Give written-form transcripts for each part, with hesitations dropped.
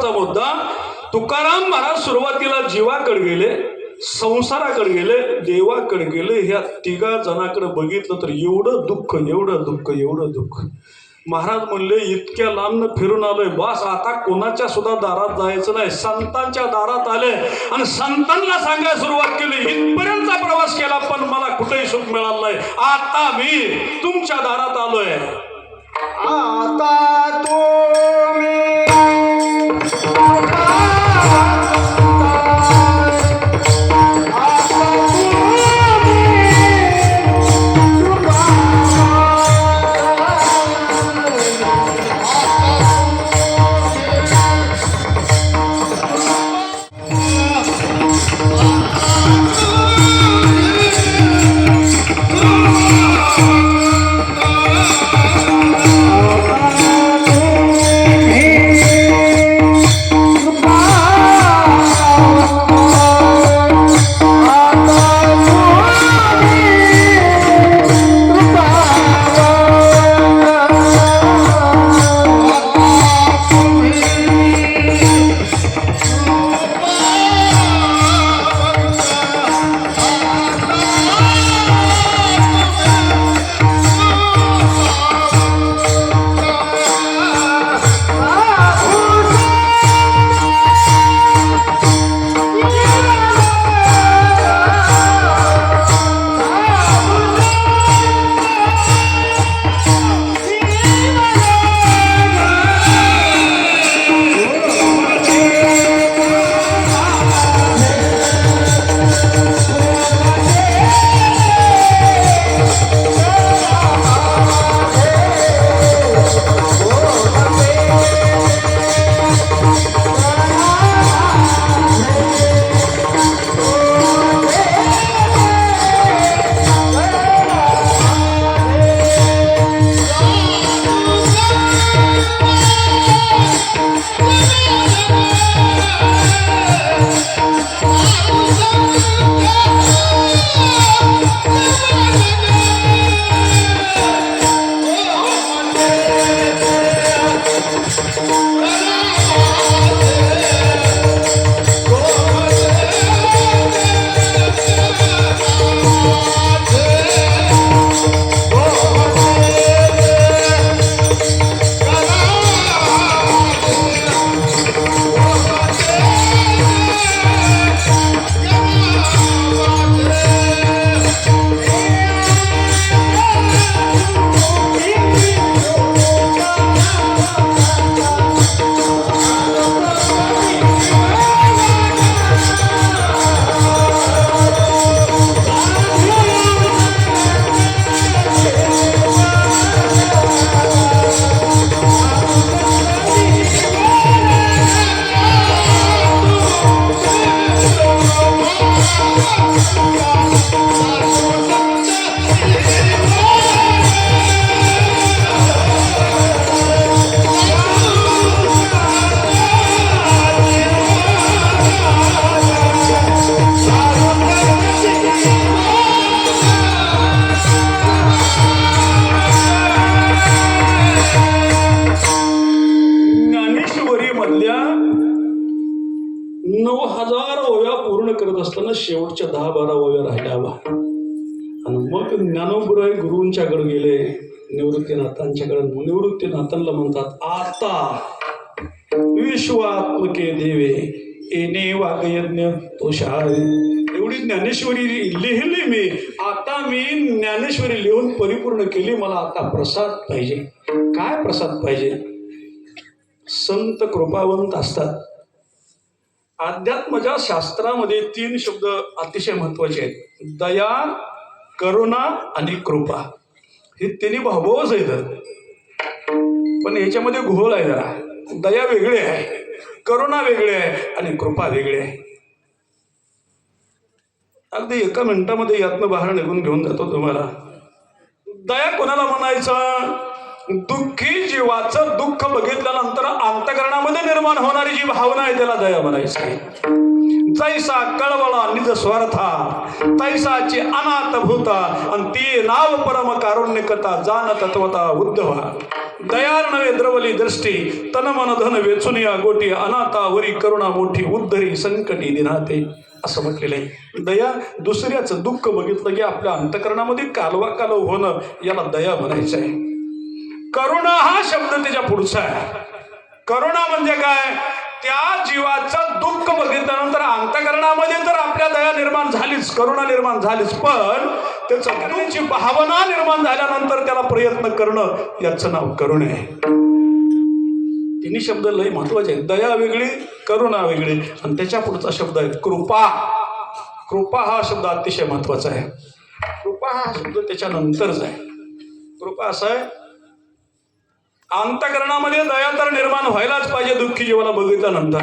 महत्वाचा मुद्दा, तुकाराम महाराज सुरुवातीला जीवाकडे गेले, संसाराकडे गेले, देवाकडे गेले. ह्या तिघा जणांकडे बघितलं तर एवढं दुःख, एवढं दुःख, एवढं दुःख. महाराज म्हणले इतक्या लांब फिरून आलोय, बस आता कोणाच्या सुद्धा दारात जायचं नाही. संतांच्या दारात आले आणि संतांना सांगायला सुरुवात केली, इथपर्यंतचा प्रवास केला पण मला कुठेही सुख मिळालं नाही. आता मी तुमच्या दारात आलोय. आता तुम्ही शेवटच्या 10-12 ओव्या राहिल्या आणि मग ज्ञानोबराय गुरूंच्याकडे गेले, निवृत्तीनाथांच्याकडे. निवृत्तीनाथांना म्हणतात, आता विश्वात्मके देवे येणे वागयज्ञ तो शाळे. एवढी ज्ञानेश्वरी लिहिली मी, आता मी ज्ञानेश्वरी लिहून परिपूर्ण केली. मला आता प्रसाद पाहिजे. काय प्रसाद पाहिजे? संत कृपावंत असतात. अध्यात्माच्या शास्त्रामध्ये 3 शब्द अतिशय महत्वाचे आहेत: दया, करुणा आणि कृपा. हे तिन्ही भावभावच आहेत, पण ह्याच्यामध्ये घोळ आहे जरा. दया वेगळी आहे, करुणा वेगळी आहे आणि कृपा वेगळी आहे. अगदी एका मिनिटामध्ये यातनं बाहेर निघून घेऊन जातो तुम्हाला. दया कोणाला म्हणायचं? दुःखी जीवाचं दुःख बघितल्यानंतर अंतःकरणामध्ये निर्माण होणारी जी भावना आहे त्याला दया म्हणायची. जैसा कळवळा निज स्वार्था तैसाची अनाथ भूता आणि ती नाव परम कारुण्य कथा जाण तत्वता उद्धवा दयार नवे द्रवली दृष्टी तन मन धन वेचुनिया गोटी अनाथावरी करुणा मोठी उद्धरी संकटी दिनाते असं म्हटलेलं आहे. दया दुसऱ्याचं दुःख बघितलं की आपल्या अंतकरणामध्ये कालवा कालव होणं याला दया म्हणायचं आहे. करुणा हा शब्द त्याच्या पुढचा आहे. करुणा म्हणजे काय? त्या जीवाचं दुःख बघितल्यानंतर अंतकरणामध्ये तर आपल्या दया निर्माण झालीच, करुणा निर्माण झालीच, पण त्याचं दुःखाची भावना निर्माण झाल्यानंतर त्याला प्रयत्न करणं याचं नाव करुणा आहे. तिन्ही शब्द लय महत्वाचे आहेत. दया वेगळी, करुणा वेगळी, आणि त्याच्या पुढचा शब्द आहे कृपा. कृपा हा शब्द अतिशय महत्वाचा आहे. कृपा हा शब्द त्याच्यानंतरच आहे. कृपा असा आहे, अंतकरणामध्ये दया तर निर्माण व्हायलाच पाहिजे. दुःखी जीवाला बघितल्यानंतर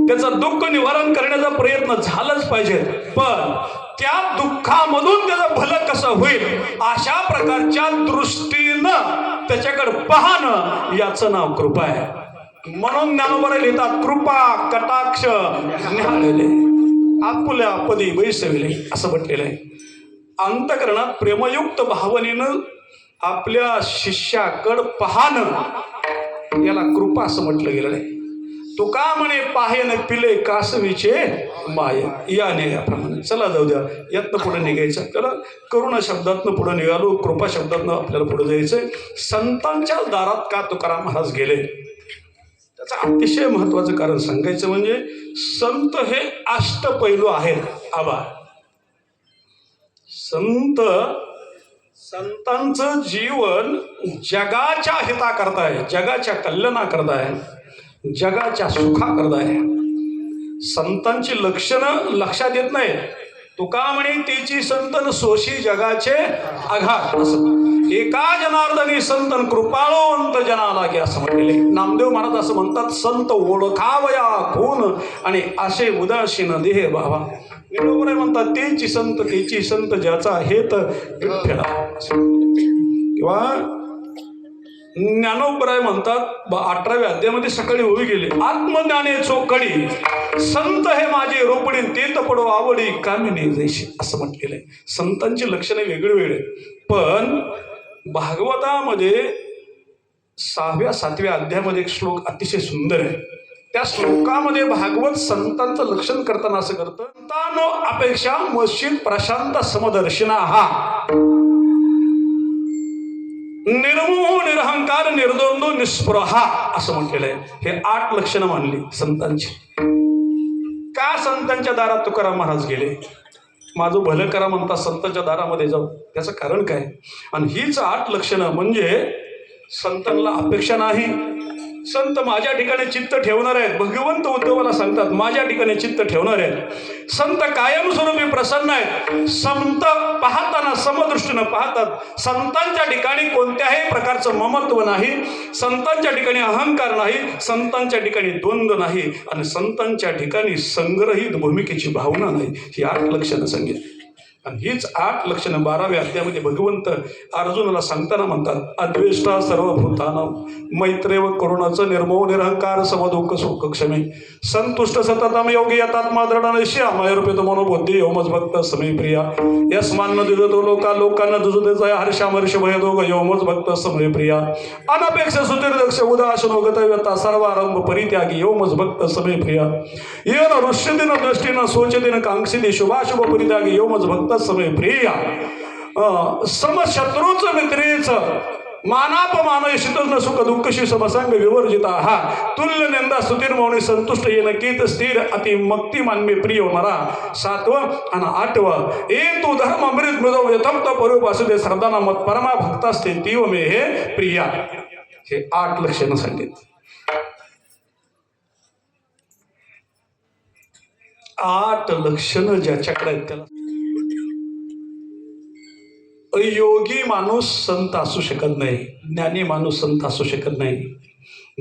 त्याचं दुःख निवारण करण्याचा प्रयत्न झालाच पाहिजे, पण त्या दुःखामधून त्याचं भलं कसं होईल अशा प्रकारच्या दृष्टीनं त्याच्याकडे पाहणं याचं नाव कृपा आहे. म्हणून ज्ञानोबा लिहितात कृपा कटाक्ष न्याहाळले आपुल्या पदी बैसविले असं म्हटलेलं आहे. अंतकरणात प्रेमयुक्त भावनेनं आपल्या शिष्याकडं पाहणं याला कृपा असं म्हटलं गेलं आहे. तुका म्हणे पाहेन पिले कासवीचे माय याने याप्रमाणे. चला जाऊ द्या, यातनं पुढे निघायचं आपल्याला. करुणा शब्दातनं पुढे निघालो, कृपा शब्दातनं आपल्याला पुढे जायचंय. संतांच्या दारात का तुकाराम महाराज गेले त्याचं अतिशय महत्वाचं कारण सांगायचं म्हणजे संत हे अष्टपैलू आहेत. आबा संतांचं जीवन जगाच्या हिताकरता आहे, जगाच्या कल्याणाकरता आहे, जगाच्या सुखाकरता आहे. संतांची लक्षणं लक्षात येत नाही. तुका म्हणे तेची संतन सोशी जगाचे आघात असं. एका जनार्दनी संतन कृपाळवंत जनाला की असं म्हटलेले. नामदेव महाराज असं म्हणतात, संत ओळखावया कोण आणि असे उदासीन देह बाबा. बरोबर म्हणतात, तेची संत ज्याचा हेत विठ्ठला. किंवा ज्ञानोबराय म्हणतात 18व्या अध्यायामध्ये सकाळी होई गेले आत्मज्ञाने चोखडी संत हे माझे रोपडी तेत पडो आवडी कामिनी जैशी असं म्हटलेलं आहे. संतांची लक्षणे वेगळी वेगळी, पण भागवतामध्ये 6व्या 7व्या अध्यायामध्ये एक श्लोक अतिशय सुंदर आहे. त्या श्लोकामध्ये भागवत संतांचं लक्षण करताना असं करतं, संतानो अपेक्षा मशीन प्रशांत समदर्शना हा निर्मोह निरहंकार निर्द्वंद्व निस्पृहा असं म्हटलेलं आहे. हे 8 लक्षणं मानली संतांची. का संतांच्या दारात तुकाराम महाराज गेले? माझं भलं करा म्हणता संतांच्या दारामध्ये जाऊ, त्याचं कारण काय? आणि हीच 8 लक्षणं म्हणजे संतांना अपेक्षा नाही. संत माझ्या ठिकाणी चित्त ठेवणार आहेत. भगवंत उद्धवाला सांगतात माझ्या ठिकाणी चित्त ठेवणार आहेत. संत कायमस्वरूपी प्रसन्न आहेत. संत पाहताना समदृष्टीनं पाहतात. संतांच्या ठिकाणी कोणत्याही प्रकारचं ममत्व नाही, संतांच्या ठिकाणी अहंकार नाही, संतांच्या ठिकाणी द्वंद्व नाही, आणि संतांच्या ठिकाणी संग्रहित भूमिकेची भावना नाही. ही 8 लक्षणं सांगितली. आणि हीच 8 लक्षणं 12व्या अध्यायामध्ये भगवंत अर्जुनाला सांगताना म्हणतात, अद्वेष्टा सर्वभूतानां मैत्रेव करुणाचं निर्मोह निरहंकार समदुःख सुख क्षमे संतुष्ट सततम योगी यतात्मा दृढनिश्चय मयूरपित मनोबुद्धी योमज भक्त समे प्रिया यस्मान न दिजतो लोका लोकांना दुजते हर्षामर्ष भयदोग योमज भक्त समे प्रिया अनपेक्ष सुतीर्दक्ष उदासन गतव्यता सर्वारंभ परित्यागी योमज भक्त समे प्रिया येन ऋष्यदिन दृष्टीनं सोचदिन कांक्षिती शुभाशुभ परित्यागी योमज भक्त समय प्रिया समशत्रूच मित्रेच मानापमान शीतल सुख दुःखशी समसंग विवर्जिता हा तुल्य निंदा स्तुतिर्मौनी संतुष्ट येन कीत स्थिर अति मक्ती मानमे प्रिय मरा. 7वं आणि 8वं ए तू धर्म अमृत मृदो यथम तो परूप असू दे श्रद्धाना मत परमा भक्तास्ते तीव मे हे प्रिया. हे 8 लक्षणं सांगितली. 8 लक्षणं ज्याच्याकडे आहेत त्याला अयोगी माणूस संत असू शकत नाही, ज्ञानी माणूस संत असू शकत नाही,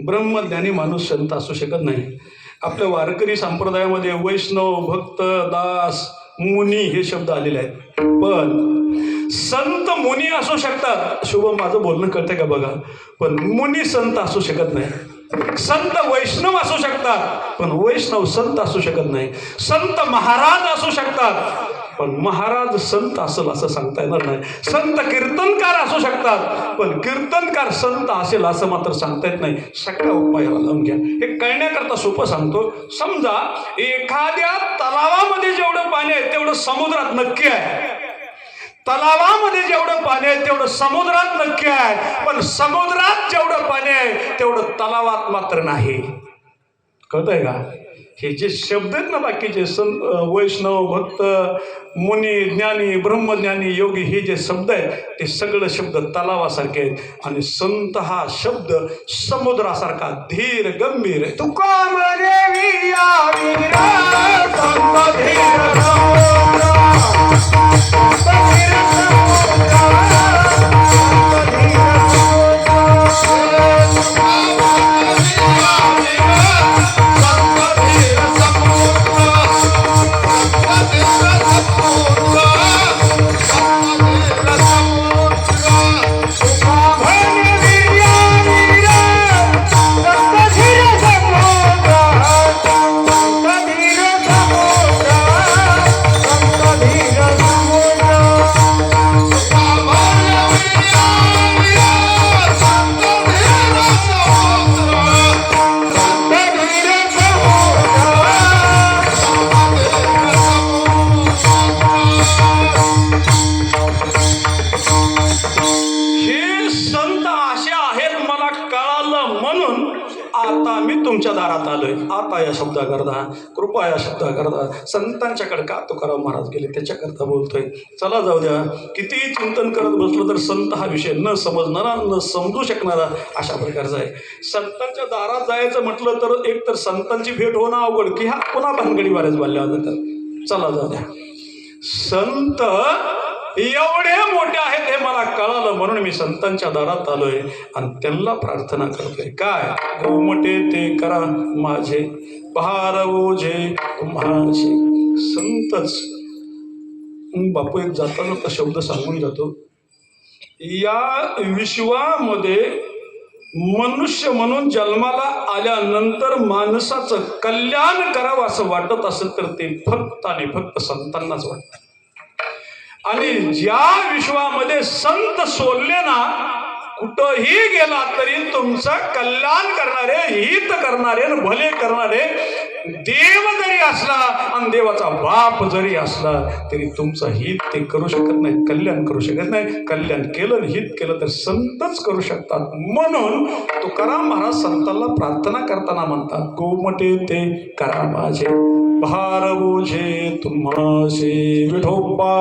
ब्रह्मज्ञानी माणूस संत असू शकत नाही. आपल्या वारकरी संप्रदायामध्ये वैष्णव भक्त दास मुनी हे शब्द आलेले आहेत, पण संत मुनी असू शकतात. शुभम माझं बोलणं कळतंय का बघा, पण मुनी संत असू शकत नाही. संत वैष्णव असू शकतात पण वैष्णव संत असू शकत नाही. संत महाराज असू शकतात पण महाराज संत असेल असं सांगता येणार नाही. संत कीर्तनकार असू शकतात पण कीर्तनकार संत असेल असं मात्र सांगता येत नाही. सगळा उपाय लावून घ्या. हे कळण्याकरता सोपं सांगतो. समजा एखाद्या तलावामध्ये जेवढं पाणी आहे तेवढं समुद्रात नक्की आहे. तलावामध्ये जेवढं पाणी आहे तेवढं समुद्रात नक्की आहे. पण समुद्रात जेवढं पाणी आहे तेवढं तलावात मात्र नाही. कळतंय का? हे जे शब्द आहेत ना बाकीचे संत वैष्णव भक्त मुनी ज्ञानी ब्रह्मज्ञानी योगी हे जे शब्द आहेत ते सगळं शब्द तलावासारखे आहेत. आणि संत हा शब्द समुद्रासारखा धीर गंभीर आहे. तुका म्हणे वीरा वीरा संत धीर तुमच्या दारात आलोय. आता या शब्दाकरता कृपा या शब्दाकरता संतांच्याकडे का तुकाराम महाराज गेले त्याच्याकरता बोलतोय. चला जाऊ द्या. कितीही चिंतन करत बसलो तर संत हा विषय न समजणारा न समजू शकणारा अशा प्रकारचा आहे. संतांच्या दारात जायचं म्हटलं तर एक तर संतांची भेट होणं अवघड की हा पुन्हा भानगडी बऱ्याच बाल्या जातात. चला जाऊ द्या. संत एवढे मोठे आहेत हे मला कळालं म्हणून मी संतांच्या दारात आलोय आणि त्यांना प्रार्थना करतोय. काय गोमटे ते करा माझे भार ओझे तुम्हाशी. संतच बापू एक जाता जाता शब्द सांगून जातो. या विश्वामध्ये मनुष्य म्हणून जन्माला आल्यानंतर माणसाचं कल्याण करावं असं वाटत असेल तर ते फक्त आणि फक्त संतांनाच वाटतं. आणि ज्या विश्वामध्ये संत सोडले ना कुठंही गेला तरी तुमचं कल्याण करणारे हित करणारे भले करणारे देव जरी असला आणि देवाचा बाप जरी असला तरी तुमचं हित ते करू शकत नाही, कल्याण करू शकत नाही. कल्याण केलं हित केलं तर संतच करू शकतात. म्हणून तुकाराम महाराज संतांना प्रार्थना करताना म्हणतात गोमटे ते करा माझे भार ओझे तुम्हासे विठोबा.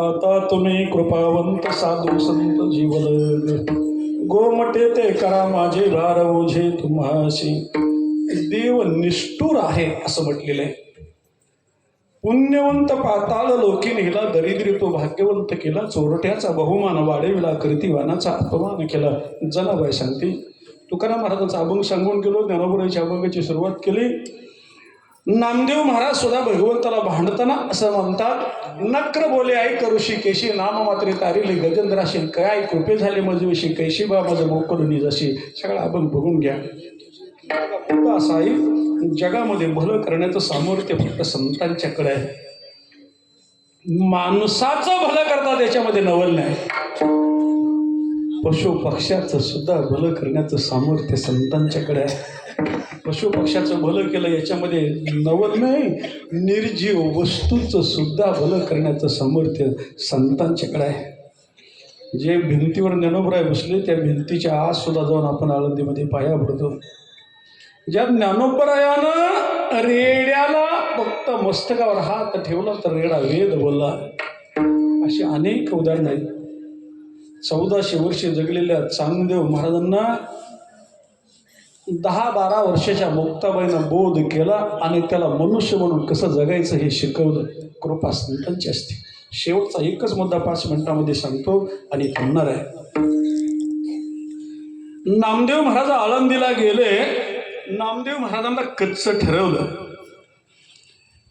आता तुम्ही कृपावंत साधू संत जीवल गोमटे ते करा माझे भार ओझे तुम्हाशी. देव निष्ठुर आहे असं म्हटलेलं आहे. पुण्यवंत पाताळ लोकी नेला दरिद्री तो भाग्यवंत केला. चोरट्याचा बहुमान वाढविला कीर्तिवानाचा अपमान केला. जनाबाई सांगते तुकाराम महाराजांचा अभंग सांगून गेलो. ज्ञानोबराच्या अभंगाची सुरुवात केली. नामदेव महाराज सुद्धा भगवंताला भांडताना असं म्हणतात नक्र बोले आई करुषी केशी नाम मात्रे तारिले गजेंद्राशी काय कृपे झाले मजविशी कैशी बा माझं मोकळून जशी. सगळा अभंग बघून घ्या. असा आहे जगामध्ये भलं करण्याचं सामर्थ्य फक्त संतांच्याकडे आहे. माणसाचं भलं करता त्याच्यामध्ये नवल नाही. पशु पक्ष्याचं सुद्धा भलं करण्याचं सामर्थ्य संतांच्याकडे आहे. पशु पक्ष्याचं भलं केलं याच्यामध्ये नवल नाही. निर्जीव वस्तूचं सुद्धा भलं करण्याचं सामर्थ्य संतांच्याकडे आहे. जे भिंतीवर ज्ञानोबराय बसले त्या भिंतीच्या आत सुद्धा जाऊन आपण आळंदीमध्ये पाया पडतो. ज्या ज्ञानोबरायानं रेड्याला फक्त मस्तकावर हात ठेवला तर रेडा वेद बोलला. अशी अनेक उदाहरणं आहेत. 1400 वर्षे जगलेल्या चांगदेव महाराजांना 10-12 वर्षाच्या मुक्ताबाईनं बोध केला आणि त्याला मनुष्य म्हणून कसं जगायचं हे शिकवलं. कृपा संतांची असते. शेवटचा एकच मुद्दा 5 मिनिटांमध्ये सांगतो आणि थांबणार आहे. नामदेव महाराज आळंदीला गेले. नामदेव महाराजांना कच्चं ठरवलं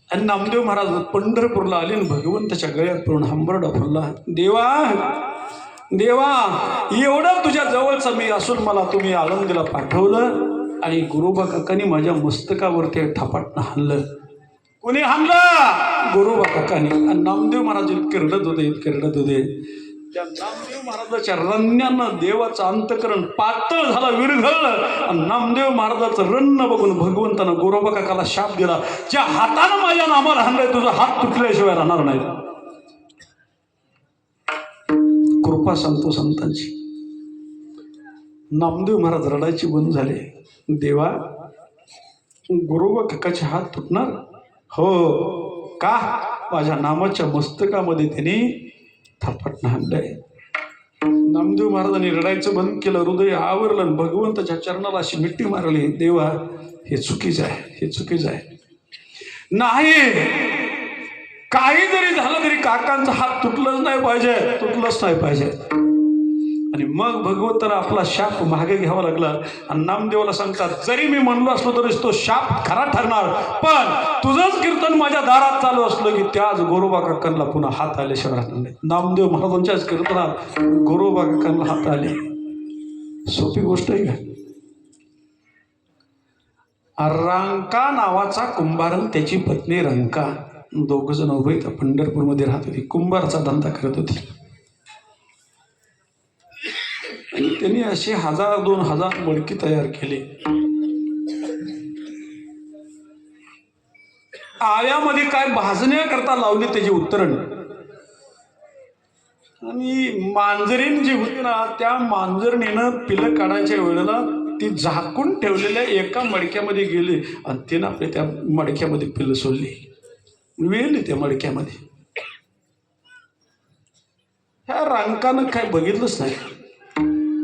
आणि नामदेव महाराज पंढरपूरला आले आणि भगवंताच्या गळ्यात पडून हंबरडा फुलला. देवा देवा एवढं तुझ्या जवळचा मी असून मला तुम्ही आळंदीला पाठवलं आणि गुरुबा काकांनी माझ्या मस्तकावरती थापाटणं हाणलं. कोणी हाणलं? गुरुबा काकांनी. आणि नामदेव महाराज इतके रडत होते. त्या नामदेव महाराजाच्या रण्यानं देवाचं अंतकरण पातळ झाला, विरघळलं. आणि नामदेव महाराजाचं रन्न बघून भगवंतानं गुरुबा काकाला शाप दिला. ज्या हातानं माझ्या नामाला हाणलंय तुझा हात तुटल्याशिवाय राहणार नाही. कृपा सांगतो संतांची. नामदेव महाराज रडायची बंद झाले. देवा गुरुबा काकाचे हात तुटणार? हो. का? माझ्या नामाच्या मस्तकामध्ये त्यांनी थापटणं हाणलंय. नामदेव महाराजांनी रडायचं बंद केलं. हृदय आवरलं आणि भगवंताच्या चरणाला अशी मिठी मारली. देवा हे चुकीचं आहे, हे चुकीचं आहे. नाही काही जरी झालं तरी काकांचा हात तुटलंच नाही पाहिजे. आणि मग भगवंताला आपला शाप मागे घ्यावा लागला. आणि नामदेवाला सांगतात जरी मी म्हणलो असलो तरी तो शाप खरा ठरणार, पण तुझंच कीर्तन माझ्या दारात चालू असलं की त्याच गोरोबा काकांना पुन्हा हात आल्याशिवाय राहणार नाही. नामदेव महाराजांच्याच कीर्तनात गोरोबा काकांना हात आले. सोपी गोष्ट आहे का? रंका नावाचा कुंभार त्याची पत्नी रंका दोघ जण उभे पंढरपूरमध्ये राहत होती. कुंभारचा धंदा करत होती. आणि त्यांनी असे 1000-2000 मडकी तयार केले. आव्यामध्ये काय भाजण्या करता लावली त्याची उतरण. आणि मांजरीन जी होती ना त्या मांजरणीनं पिलं काढायच्या वेळेला ती झाकून ठेवलेल्या एका मडक्यामध्ये गेली आणि तिनं आपल्या त्या मडक्यामध्ये पिलं सोडली, वेळली त्या मडक्यामध्ये. ह्या रंकानं काय बघितलंच नाही.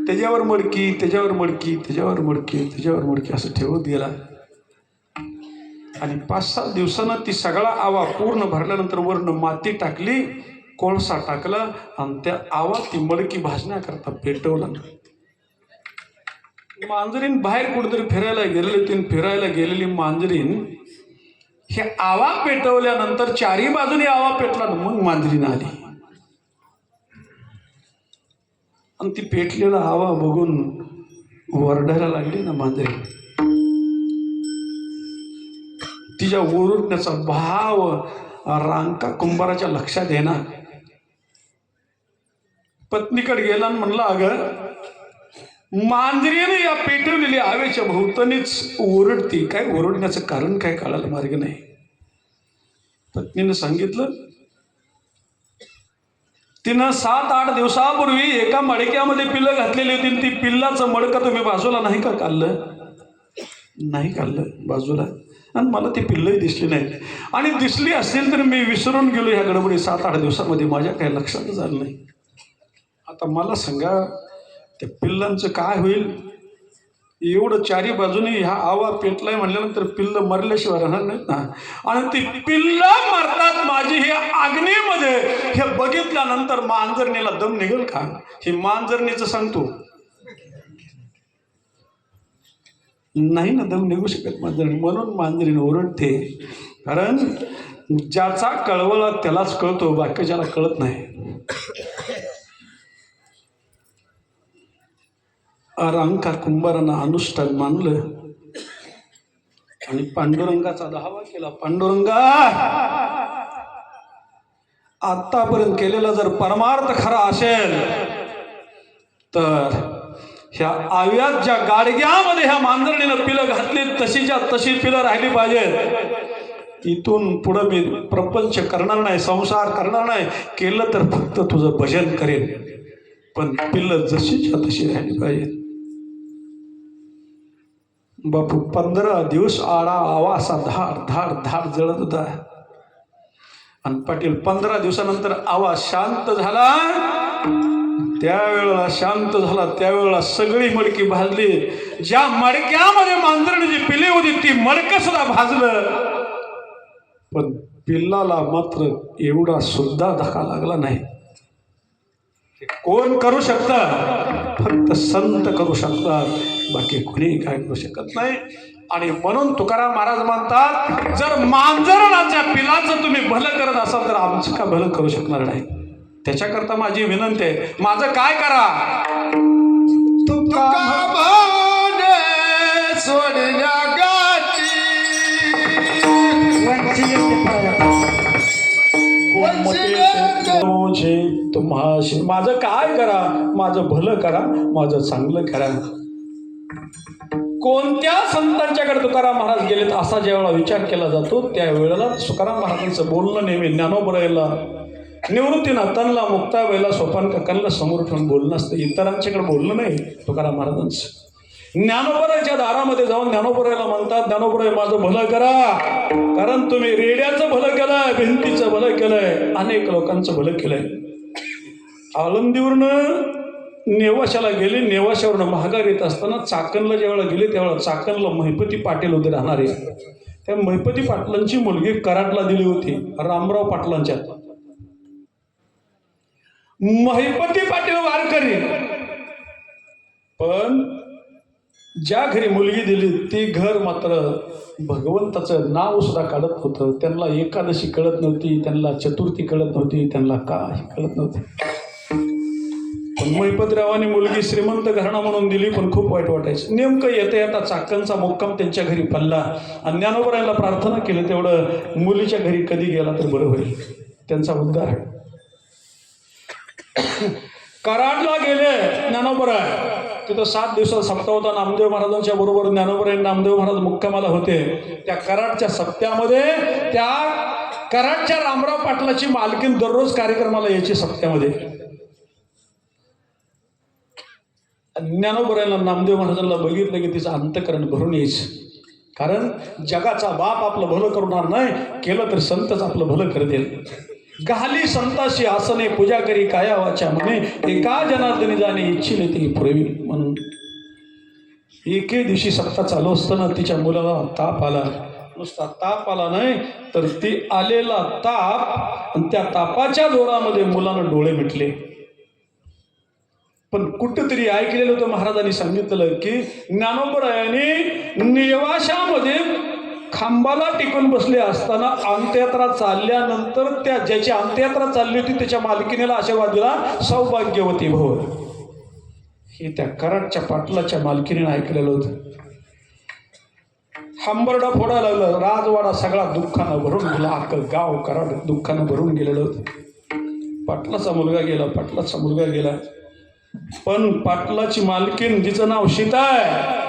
त्याच्यावर मडकी, त्याच्यावर मडकी, त्याच्यावर मडकी, त्याच्यावर मडकी असं ठेवत गेला. आणि 5-7 दिवसानं ती सगळा आवा पूर्ण भरल्यानंतर वरनं माती टाकली, कोळसा टाकला आणि त्या आवा ती मडकी भाजण्याकरता पेटवला. मांजरीन बाहेर कुठेतरी फिरायला गेलेली मांजरीन हे आवा पेटवल्यानंतर चारी बाजूने आवा पेटला. मग मांजरीन आली आणि ती पेटलेला आवा बघून वरडायला लागली ना मांजरी. तिच्या ओरडण्याचा भाव रांका कुंभाराच्या लक्षात येणार. पत्नीकडे गेला आणि म्हणला अगं मांजरीने या पेटवलेल्या आवेच्या भोवतानीच ओरडती. काय ओरडण्याचं कारण काय कळायला मार्ग नाही. पत्नीनं सांगितलं तिनं 7-8 दिवसापूर्वी एका मडक्यामध्ये पिल्लं घातलेली होती. ती पिल्लाचं मडकं तुम्ही बाजूला नाही का काढलं? नाही काढलं बाजूला. आणि मला ती पिल्लंही दिसली नाहीत. आणि दिसली असतील तर मी विसरून गेलो ह्या गडबडी 7-8 दिवसामध्ये, माझ्या काही लक्षात झालं नाही. आता मला सांगा त्या पिल्लांचं काय होईल? एवढं चारी बाजूने ह्या आवा पेटलाय म्हणल्यानंतर पिल्ल मरल्याशिवाय राहणार नाहीत ना. आणि ती पिल्ल मरतात माझी हे अग्नीमध्ये, हे बघितल्यानंतर मांजरणीला दम निघेल का? हे मांजरणीचं सांगतो, नाही ना, दम निघू शकत मांजरणी. म्हणून मांजरीने ओरडते, कारण ज्याचा कळवळा त्यालाच कळतो, बाकीच्याला कळत नाही. अहंकार कुंभारानं अनुष्ठान मानलं आणि पांडुरंगाचा धावा केला. पांडुरंगा, आतापर्यंत केलेला जर परमार्थ खरा असेल तर ह्या आव्यात ज्या गाडग्यामध्ये ह्या मांजरणीनं पिलं घातली तशीच्या तशी पिलं राहिली पाहिजेत. इथून पुढं मी प्रपंच करणार नाही, संसार करणार नाही, केलं तर फक्त तुझं भजन करेन, पण पिल्लं जशीच्या तशी राहिली पाहिजे. बापू 15 दिवस आडा आवासा धाड धाड धाड जळत होता. आणि पाटील 15 दिवसानंतर आवाज शांत झाला. त्यावेळेला शांत झाला त्यावेळेला सगळी मडकी भाजली. ज्या मडक्यामध्ये मांजरणीची पिल्ले होती ती मडकं सुद्धा भाजलं, पण पिल्लाला मात्र एवढा सुद्धा धक्का लागला नाही. कोण करू शकतं? फक्त संत करू शकतात, बाकी कोणी काय करू शकत नाही. आणि म्हणून तुकाराम महाराज म्हणतात, जर मांजरणाच्या पिलाचं तुम्ही भलं करत असाल तर आमचं का भलं करू शकणार नाही. त्याच्याकरता माझी विनंती आहे, माझं काय करा. तुका सोडल्या तुम्हाशी माझं काय करा, माझं भलं करा, माझं चांगलं करा. कोणत्या संतांच्याकडे तुकाराम महाराज गेलेत असा ज्यावेळेला विचार केला जातो त्यावेळेला तुकाराम महाराजांचं बोलणं नेहमी ज्ञानोबरायला, निवृत्तीनाथांना, मुक्ताबाईला, सोपान काकांना समोर ठेवून बोलणं असतं. इतरांच्याकडे बोलणं नाही तुकाराम महाराजांचं. ज्ञानोबरायच्या दारामध्ये जाऊन ज्ञानोबरायला म्हणतात, ज्ञानोबराय माझं भलं करा, कारण तुम्ही रेड्याचं भलं केलंय, भिंतीचं भलं केलंय, अनेक लोकांचं भलं केलंय. आळंदीवरनं नेवाशाला गेले, नेवाशावरनं महागार येत असताना चाकणला ज्यावेळेला गेले त्यावेळेला चाकणला महिपती पाटील होते राहणारे. त्या महिपती पाटलांची मुलगी कराडला दिली होती, रामराव पाटलांच्या. महिपती पाटील वारकरी, पण ज्या घरी मुलगी दिली ती घर मात्र भगवंताचं नाव सुद्धा काढत होतं. त्यांना एकादशी कळत नव्हती, त्यांना चतुर्थी कळत नव्हती, त्यांना काही कळत नव्हतं. पण महिपतरावांनी मुलगी श्रीमंत घराणा म्हणून दिली, पण खूप वाईट वाटायचं. नेमकं येता येता चाकणचा मुक्काम त्यांच्या घरी पडला. आणि ज्ञानोबरायला प्रार्थना केली, तेवढं मुलीच्या घरी कधी गेला तर बरं होईल, त्यांचा उद्धार आहे. कराडला गेले ज्ञानोबराय, तिथं 7 दिवसाचा सप्ताह होता. नामदेव महाराजांच्या बरोबर ज्ञानोबराय नामदेव महाराज मुक्कामाला होते. त्या कराडच्या सप्त्यामध्ये त्या कराडच्या रामराव पाटलाची मालकीन दररोज कार्यक्रमाला यायची सप्त्यामध्ये. ज्ञानोबरायला नामदेव महाराजांना बघितलं की तिचं अंतकरण भरून यायचं. कारण जगाचा बाप आपलं भलं करणार नाही, केलं तर संतच आपलं भलं कर देईल. गाली संताशी आसने पूजा करी काया वाचा म्हणे, एका जनार्दनी जाणे इच्छिले ती पुरवी. म्हणून एके दिवशी सप्ताह चालू असताना तिच्या मुलाला ताप आला. नुसता ताप आला नाही तर ती आलेला ताप आणि त्या तापाच्या जोरामध्ये मुलानं डोळे मिटले. पण कुठंतरी ऐकलेलं होतं, महाराजांनी सांगितलं की ज्ञानोबरायांनी नेवाशामध्ये खांबाला टिकून बसले असताना अंत्ययात्रा चालल्यानंतर त्या ज्याची अंत्ययात्रा चालली होती त्याच्या मालकीनेला आशीर्वाद दिला, सौभाग्यवती भव. हे त्या कराडच्या पाटलाच्या मालकीने ऐकलेलं होतं. हंबरडा फोडायला लागलं, राजवाडा सगळा दुःखानं भरून गेला, अख्खं गाव कराड दुःखानं भरून गेलेलं होतं. पाटलाचा मुलगा गेला, पाटलाचा मुलगा गेला, पण पाटलाची मालकीन जिचं नाव सीता आहे,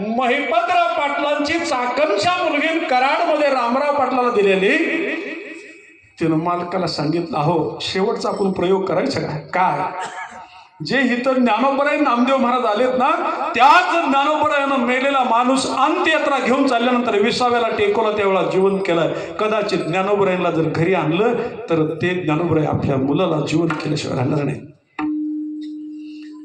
महिपतराव पाटलांची चाकणच्या मुलगी कराडमध्ये रामराव पाटलाला दिलेली. तिनं मालकाला सांगितलं, अहो शेवटचा आपण प्रयोग करायचा काय? जे इथं ज्ञानोबराय नामदेव महाराज आलेत ना, त्याच ज्ञानोबरायानं मेलेला माणूस अंत्ययात्रा घेऊन चालल्यानंतर 20व्याला टेकोला त्यावेळेला जिवंत केलाय. कदाचित ज्ञानोबरायांना जर घरी आणलं तर ते ज्ञानोबराय आपल्या मुलाला जिवंत केल्याशिवाय राहणार नाही.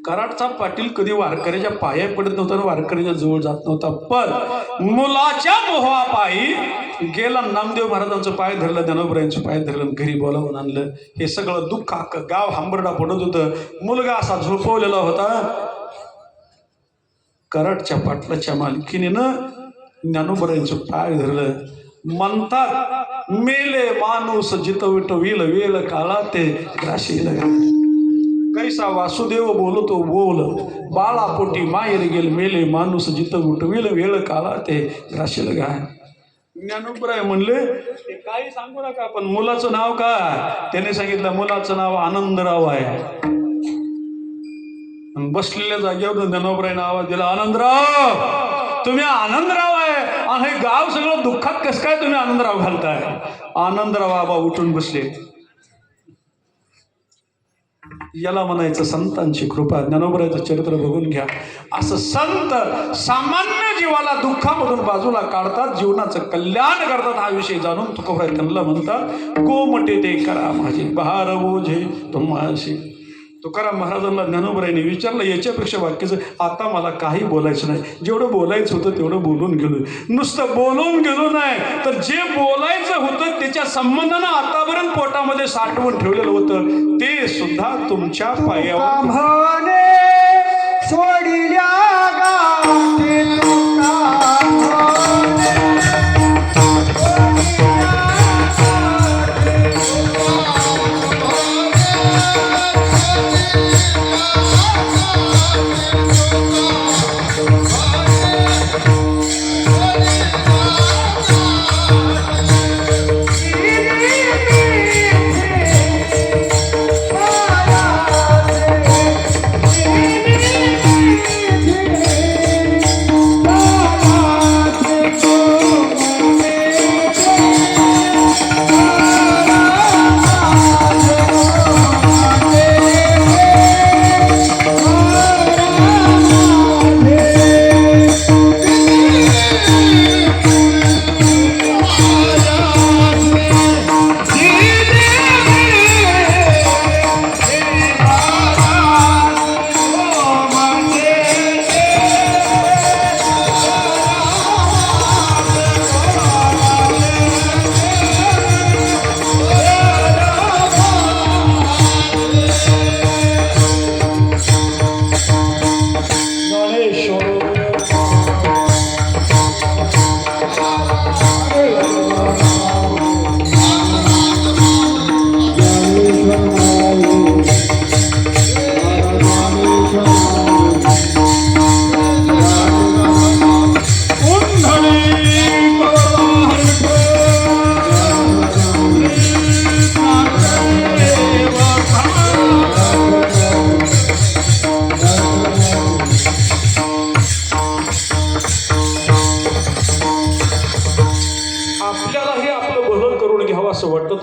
कराडचा पाटील कधी वारकऱ्याच्या पाया पडत नव्हता, वारकऱ्याच्या जवळ जात नव्हता, पण मुलाच्या मोहापायी गेला नामदेव महाराजांचं पाय धरलं, ज्ञानोबरायांचं पाय धरलं, घरी बोलावून आणलं. हे सगळं दुःख अख्खं गाव हंबरडा पडत होतं. मुलगा असा झोपवलेला होता. कराडच्या पाटलाच्या मालकीनीनं ज्ञानोबरायांचं पाय धरलं. म्हणतात मेले माणूस जितविट विल वेल काळा ते ग्राशी कैसा वासुदेव बोलतो बोल बाळापोटी माहेर गेल मेले माणूस जिथं उठविल वेळ काळा ते ग्राशील गाय. ज्ञानोबराय म्हणले ते काही सांगू नका, पण मुलाचं नाव काय? त्याने सांगितलं मुलाचं नाव आनंदराव आहे. बसलेल्या जागेवर ज्ञानोबरायनं आवाज दिला, आनंदराव, तुम्ही आनंदराव आहे आणि हे गाव सगळं दुःखात कसं काय तुम्ही आनंदराव घालताय? आनंदराव आबा उठून बसले. याला म्हणायचं संतांची कृपा. ज्ञानोबरायचं चरित्र बघून घ्या. असं संत सामान्य जीवाला दुःखामधून बाजूला काढतात, जीवनाचं कल्याण करतात. हा विषय जाणून तुकोबराय त्यांना म्हणतात गोमटे ते करा माझे बहार ओझे तुम्हाशी. तुकाराम महाराजांना ज्ञानोबरायने विचारलं, याच्यापेक्षा वाक्याचं आता मला काही बोलायचं नाही. जेवढं बोलायचं होतं तेवढं बोलून गेलो. नुसतं बोलून गेलो नाही तर जे बोलायचं होतं त्याच्या संबंधानं आतापर्यंत पोटामध्ये साठवून ठेवलेलं होतं ते सुद्धा तुमच्या पायावर सोडिल्या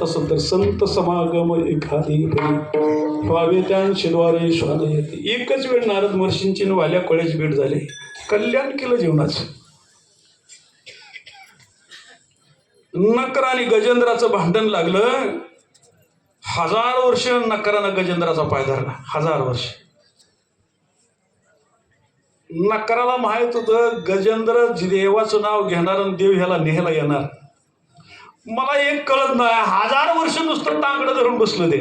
असेल तर संत समागम एखादी व्हावे त्यांद्वारे श्वान येते. एकच वेळ नारद महर्षींची वाल्या कोळ्याची भेट झाली, कल्याण केलं जीवनाचं. नकर आणि गजेंद्राचं भांडण लागलं. 1000 वर्ष नकरानं गजेंद्राचा पाय धरला. 1000 वर्ष. नकराला माहित होतं गजेंद्र देवाचं नाव घेणार आणि देव ह्याला नेहायला येणार. मला एक कळत नाही, 1000 वर्ष नुसतं टांगडं धरून बसलं ते.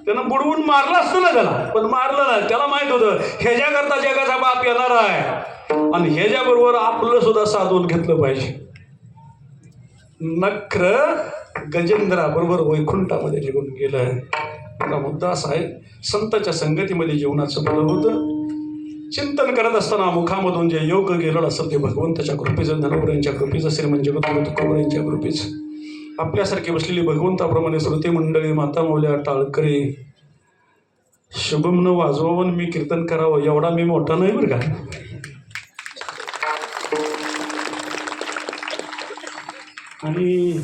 त्यानं बुडवून मारलं असतं ना त्याला, पण मारलं नाही. त्याला माहित होतं ह्याच्याकरता जगाचा बाप येणार आहे आणि ह्याच्याबरोबर आपलं सुद्धा साधून घेतलं पाहिजे. नक्र गजेंद्राबरोबर वैकुंठामध्ये निघून गेलं. आता मुद्दा असा आहे, संतांच्या संगतीमध्ये जीवनाचं बळ होतं. चिंतन करत असताना मुखामधून जे योग गेलेलं असतं ते भगवंताच्या कृपेचं, ज्ञानोबरायांच्या कृपेचं, श्रीमंत जगद्गुरु तुकोबरायांच्या कृपेचं. आपल्यासारखी बसलेली भगवंताप्रमाणे श्रोते मंडळी, माता मौल्या, टाळकरी, शुभम न वाजवावं मी कीर्तन करावं एवढा मी मोठा नाही बरं का. आणि